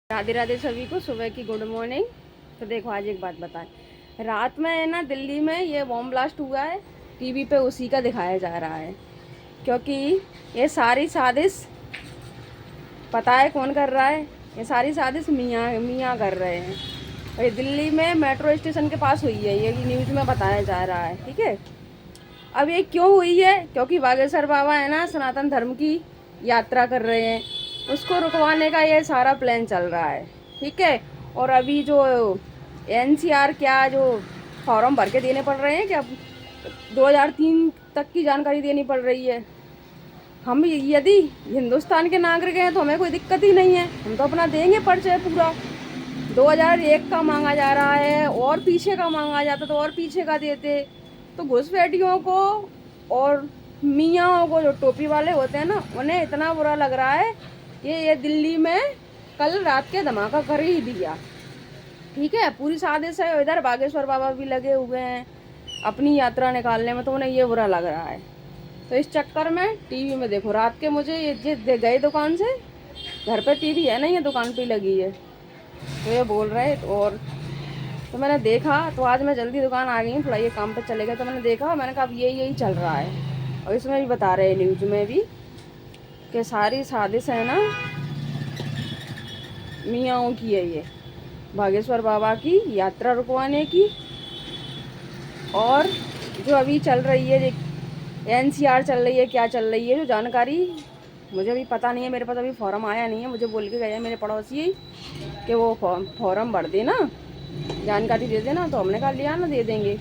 राधे राधे सभी को, सुबह की गुड मॉर्निंग। तो देखो आज एक बात बताएं, रात में है ना दिल्ली में ये बॉम्ब ब्लास्ट हुआ है, टीवी पे उसी का दिखाया जा रहा है। क्योंकि ये सारी साजिश पता है कौन कर रहा है, ये सारी साजिश मियाँ मियाँ कर रहे हैं। और ये दिल्ली में मेट्रो स्टेशन के पास हुई है, ये न्यूज़ में बताया जा रहा है। ठीक है, अब ये क्यों हुई है? क्योंकि बागेश्वर बाबा है ना सनातन धर्म की यात्रा कर रहे हैं, उसको रुकवाने का ये सारा प्लान चल रहा है। ठीक है, और अभी जो एनसीआर क्या जो फॉर्म भर के देने पड़ रहे हैं, कि अब 2003 तक की जानकारी देनी पड़ रही है। हम यदि हिंदुस्तान के नागरिक हैं तो हमें कोई दिक्कत ही नहीं है, हम तो अपना देंगे पर्चे पूरा। 2001 का मांगा जा रहा है, और पीछे का मांगा जाता तो और पीछे का देते। तो घुसपैठियों को और मियाँओं को, जो टोपी वाले होते हैं ना, उन्हें इतना बुरा लग रहा है कि ये दिल्ली में कल रात के धमाका कर ही दिया। ठीक है, पूरी साजिश है। इधर बागेश्वर बाबा भी लगे हुए हैं अपनी यात्रा निकालने में, तो उन्हें ये बुरा लग रहा है। तो इस चक्कर में टीवी में देखो, रात के मुझे ये गए दुकान से, घर पे टीवी है नहीं, ये दुकान पे लगी है, तो ये बोल रहे। और तो मैंने देखा, तो आज मैं जल्दी दुकान आ गई हूँ, थोड़ा ये काम पे चले गए, तो मैंने देखा, मैंने कहा अब यही चल रहा है। और इसमें भी बता रहे हैं न्यूज़ में भी कि सारी साजिश है ना मियाँओं की है, ये बागेश्वर बाबा की यात्रा रुकवाने की। और जो अभी चल रही है एनसीआर चल रही है, क्या चल रही है, जो जानकारी मुझे भी पता नहीं है, मेरे पास अभी फॉर्म आया नहीं है। मुझे बोल के गए मेरे पड़ोसी ही कि वो फॉर्म भर देना, जानकारी दे देना। तो हमने कहा लिया ना, दे देंगे,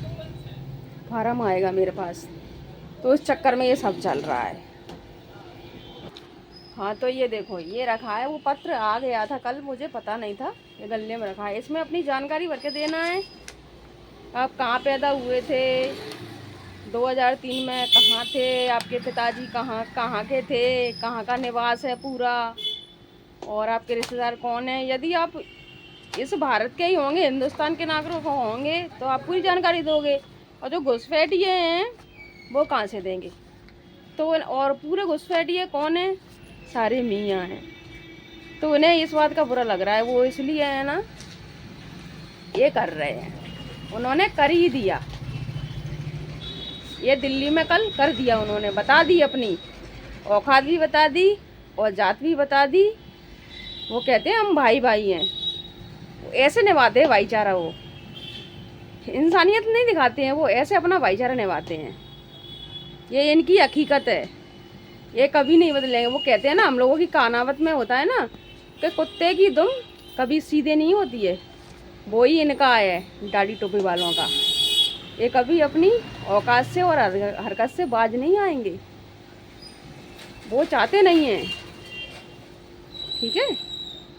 फार्म आएगा मेरे पास। तो उस चक्कर में ये सब चल रहा है। हाँ, तो ये देखो, ये रखा है, वो पत्र आ गया था कल, मुझे पता नहीं था, ये गले में रखा है। इसमें अपनी जानकारी भर के देना है। आप कहाँ पैदा हुए थे, 2003 में कहाँ थे, आपके पिताजी कहाँ कहाँ के थे, कहाँ का निवास है पूरा, और आपके रिश्तेदार कौन है। यदि आप इस भारत के ही होंगे, हिंदुस्तान के नागरिक होंगे, तो आप पूरी जानकारी दोगे। और जो घुसपैठिए हैं वो कहाँ से देंगे? तो और पूरे घुसपैठिए कौन है? सारे मियाँ हैं। तो उन्हें इस बात का बुरा लग रहा है, वो इसलिए है ना ये कर रहे हैं। उन्होंने कर ही दिया, ये दिल्ली में कल कर दिया उन्होंने, बता दी अपनी औकात भी बता दी और जात भी बता दी। वो कहते हैं हम भाई भाई हैं, ऐसे निभाते हैं भाईचारा। वो इंसानियत नहीं दिखाते हैं, वो ऐसे अपना भाईचारा निभाते हैं। ये इनकी हकीकत है, ये कभी नहीं बदलेंगे। वो कहते हैं ना, हम लोगों की कहावत में होता है ना कि कुत्ते की दुम कभी सीधे नहीं होती है, वो ही इनका है, दाढ़ी टोपी वालों का। ये कभी अपनी औकात से और हरकत से बाज नहीं आएंगे, वो चाहते नहीं हैं। ठीक है।